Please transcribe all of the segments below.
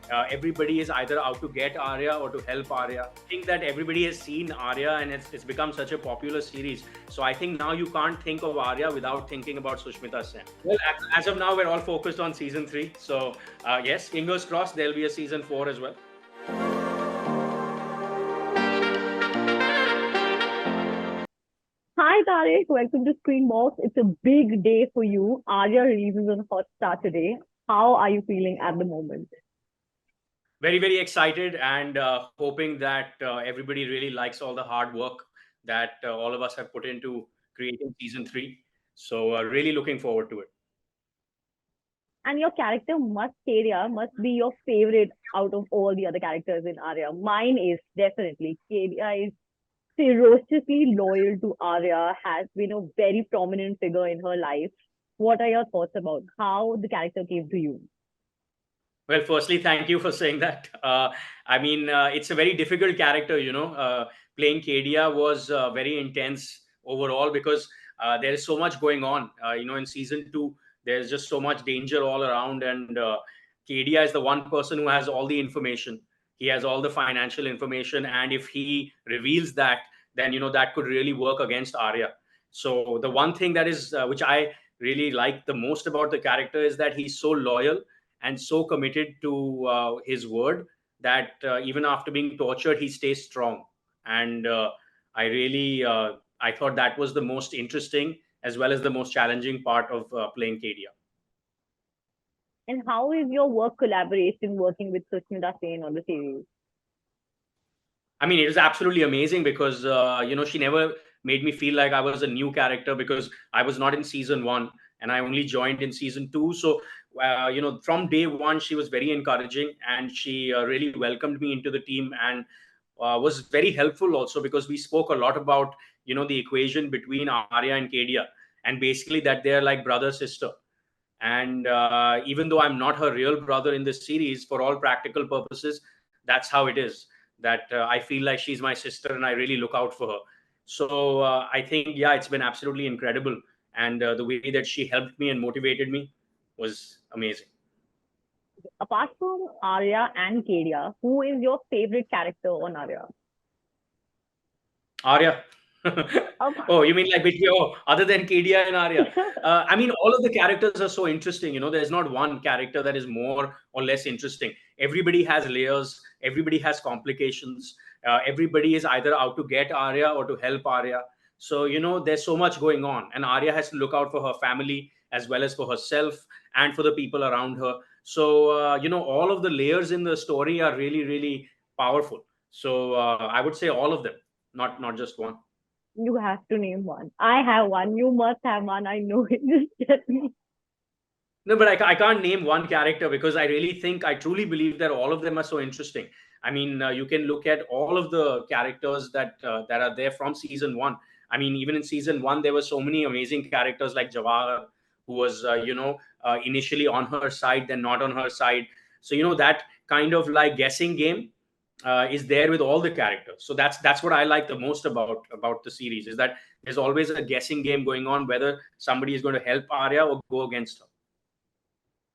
everybody is either out to get Arya or to help Arya. I think that everybody has seen Arya, and it's become such a popular series. So I think now you can't think of Arya without thinking about Sushmita Sen. Well, as of now, we're all focused on season 3. So yes, fingers crossed, there'll be a season 4 as well. Hi Tariq, welcome to ScreenBox. It's a big day for you. Arya releases on Hotstar today. How are you feeling at the moment? Very, very excited, and hoping that everybody really likes all the hard work that all of us have put into creating season 3. So really looking forward to it. And your character Kedia must be your favorite out of all the other characters in Arya. Mine is definitely Kedia is ferociously loyal to Arya, has been a very prominent figure in her life. What are your thoughts about how the character came to you? Well, firstly, thank you for saying that. I mean, it's a very difficult character, playing Kedia was very intense overall because there is so much going on. In season 2, there's just so much danger all around, and Kedia is the one person who has all the information. He has all the financial information, and if he reveals that, then that could really work against Arya. So the one thing that is which I really like the most about the character is that he's so loyal and so committed to his word that even after being tortured, he stays strong. And I thought that was the most interesting as well as the most challenging part of playing Kedia. And how is your work collaboration working with Sushmita Sen on the series? I mean, it was absolutely amazing because she never made me feel like I was a new character because I was not in season 1 and I only joined in season 2. So from day 1, she was very encouraging, and she really welcomed me into the team, and was very helpful also because we spoke a lot about the equation between Arya and Kedia, and basically that they're like brother sister. And even though I'm not her real brother in this series, for all practical purposes, that's how it is. That I feel like she's my sister, and I really look out for her. So I think, yeah, it's been absolutely incredible, and the way that she helped me and motivated me was amazing. Apart from Arya and Kedia, who is your favorite character on Arya? Arya. Oh, you mean like between, other than Kedia and Arya? I mean, all of the characters are so interesting. There's not one character that is more or less interesting. Everybody has layers, everybody has complications. Everybody is either out to get Arya or to help Arya. So, there's so much going on. And Arya has to look out for her family as well as for herself and for the people around her. So, all of the layers in the story are really, really powerful. So, I would say all of them, not just one. You have to name one. I have one. You must have one. I know it. Just tell me. No, but I can't name one character because I really think, I truly believe that all of them are so interesting. I mean, you can look at all of the characters that are there from season 1. I mean, even in season 1, there were so many amazing characters like Jawahar, who was, initially on her side, then not on her side. So, that kind of like guessing game is there with all the characters. So that's what I like the most about the series, is that there's always a guessing game going on whether somebody is going to help Arya or go against her.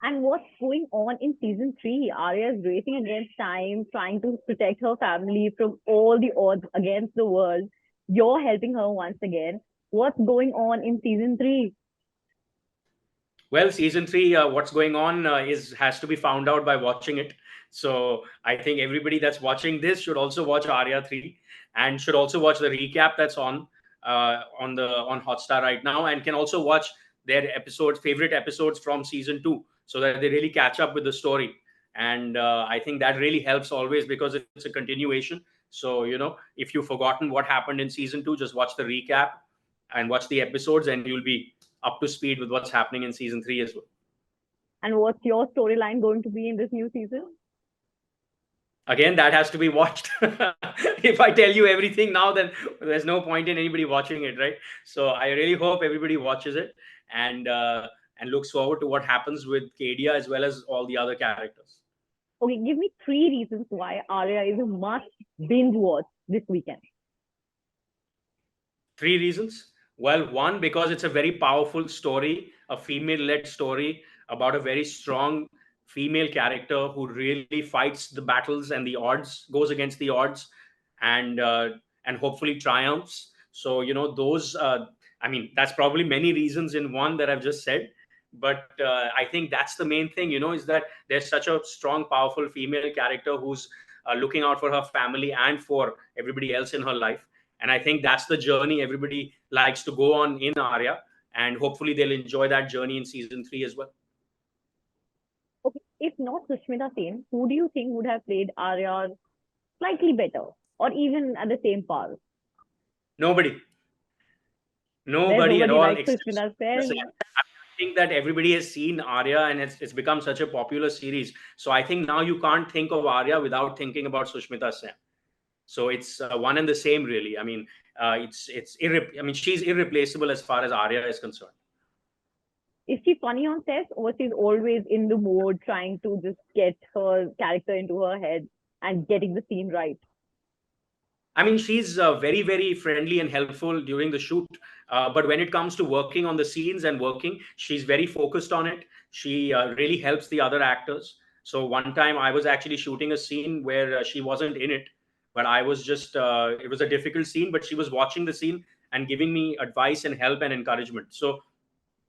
And what's going on in season three? Arya is racing against time, trying to protect her family from all the odds against the world. You're helping her once again. What's going on in season three? Well, season 3, what's going on is has to be found out by watching it. So I think everybody that's watching this should also watch Arya 3, and should also watch the recap that's on Hotstar right now, and can also watch their favorite episodes from season 2, so that they really catch up with the story. And I think that really helps always because it's a continuation. So if you've forgotten what happened in season 2, just watch the recap and watch the episodes, and you'll be up to speed with what's happening in season 3 as well. And what's your storyline going to be in this new season? Again, that has to be watched. If I tell you everything now, then there's no point in anybody watching it, right? So I really hope everybody watches it, and looks forward to what happens with Kedia as well as all the other characters. Okay, give me three reasons why Arya is a must binge watch this weekend. Three reasons. Well, one, because it's a very powerful story, a female led story about a very strong female character who really fights the battles and the odds, goes against the odds, and hopefully triumphs. So those. I mean, that's probably many reasons in one that I've just said, but I think that's the main thing. Is that there's such a strong, powerful female character who's looking out for her family and for everybody else in her life. And I think that's the journey everybody likes to go on in Arya, and hopefully they'll enjoy that journey in season 3 as well. Okay, if not Sushmita Sen, who do you think would have played Arya slightly better or even at the same par? Nobody. There's Nobody at nobody all like except Sushmita Sushmita Sen. Sen. I think that everybody has seen Arya, and it's become such a popular series. So I think now you can't think of Arya without thinking about Sushmita Sen. So it's one and the same, really. I mean, I mean, she's irreplaceable as far as Arya is concerned. Is she funny on set or she's always in the mode trying to just get her character into her head and getting the scene right? I mean, she's very, very friendly and helpful during the shoot. But when it comes to working on the scenes and working, she's very focused on it. She really helps the other actors. So one time I was actually shooting a scene where she wasn't in it, but I was just, it was a difficult scene, but she was watching the scene and giving me advice and help and encouragement. So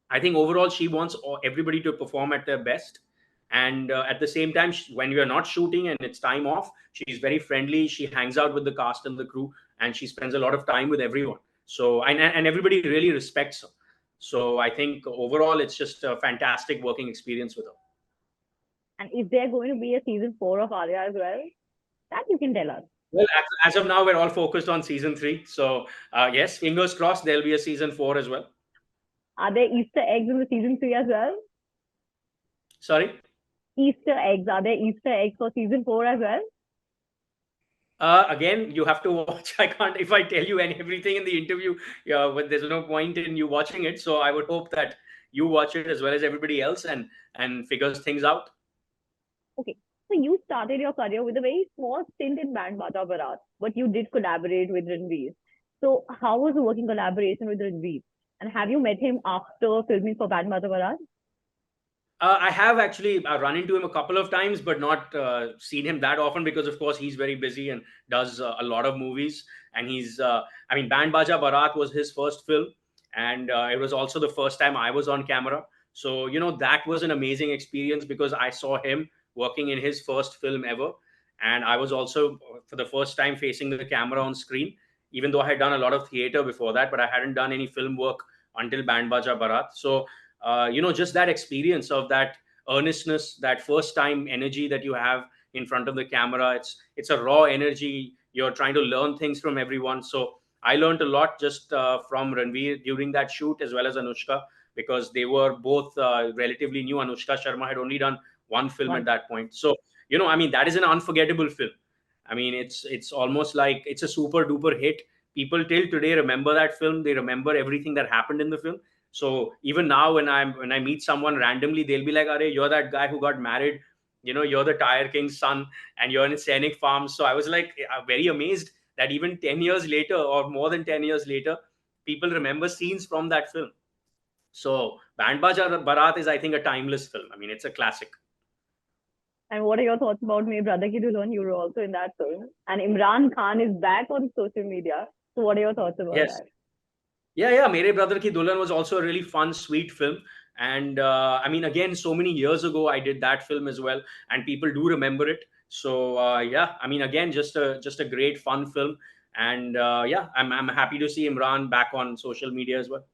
I think overall she wants everybody to perform at their best. And at the same time, when we are not shooting and it's time off, she's very friendly. She hangs out with the cast and the crew, and she spends a lot of time with everyone. So and everybody really respects her. So I think overall, it's just a fantastic working experience with her. And is there going to be a season 4 of Arya as well? That you can tell us. Well, as of now, we're all focused on season 3. So yes, fingers crossed, there'll be a season 4 as well. Are there Easter eggs in the season 3 as well? Sorry. Easter eggs. Are there Easter eggs for season 4 as well? Again, you have to watch. I can't, if I tell you everything in the interview, but there's no point in you watching it. So I would hope that you watch it as well as everybody else, and figures things out. Okay. So you started your career with a very small stint in Band Baja Barat, but you did collaborate with Ranveer. So how was the working collaboration with Ranveer? And have you met him after filming for Band Baja Barat? I have actually run into him a couple of times, but not seen him that often because, of course, he's very busy and does a lot of movies. And I mean, Band Baja Barat was his first film, and it was also the first time I was on camera. So, that was an amazing experience because I saw him working in his first film ever. And I was also, for the first time, facing the camera on screen, even though I had done a lot of theater before that, but I hadn't done any film work until Band Baja Barat. So, just that experience of that earnestness, that first time energy that you have in front of the camera. It's a raw energy. You're trying to learn things from everyone. So I learned a lot just from Ranveer during that shoot, as well as Anushka, because they were both relatively new. Anushka Sharma had only done one film at One. that point. So I mean, that is an unforgettable film. I mean, it's almost like it's a super duper hit. People till today remember that film. They remember everything that happened in the film. So even now, when I meet someone randomly, they'll be like, "Arey, you're that guy who got married. You're the Tire King's son, and you're in Scenic Farms." So I was like, very amazed that even 10 years later, or more than 10 years later, people remember scenes from that film. So Band Baja Barat is, I think, a timeless film. I mean, it's a classic. And what are your thoughts about Me Brother Ki Dulhan? You were also in that film. And Imran Khan is back on social media. So what are your thoughts about Yes. that? Yeah. Mere Brother Ki Dulhan was also a really fun, sweet film. And I mean, again, so many years ago, I did that film as well, and people do remember it. So yeah, I mean, again, just a great fun film. And yeah, I'm happy to see Imran back on social media as well.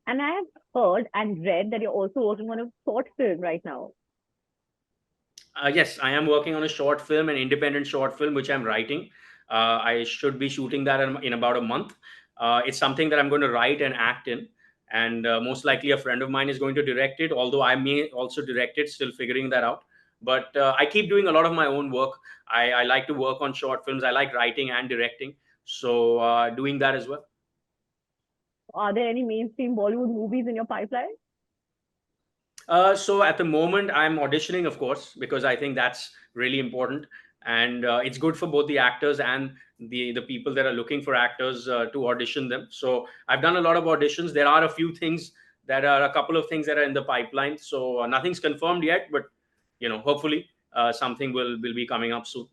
And I have heard and read that you're also working on a short film right now. Yes, I am working on a short film, an independent short film, which I'm writing. I should be shooting that in about a month. It's something that I'm going to write and act in, and most likely a friend of mine is going to direct it. Although I may also direct it, still figuring that out. But I keep doing a lot of my own work. I like to work on short films. I like writing and directing, so doing that as well. Are there any mainstream Bollywood movies in your pipeline? So at the moment, I'm auditioning, of course, because I think that's really important, and it's good for both the actors and the people that are looking for actors to audition them. So I've done a lot of auditions. There are a couple of things that are in the pipeline. So nothing's confirmed yet, but hopefully something will be coming up soon.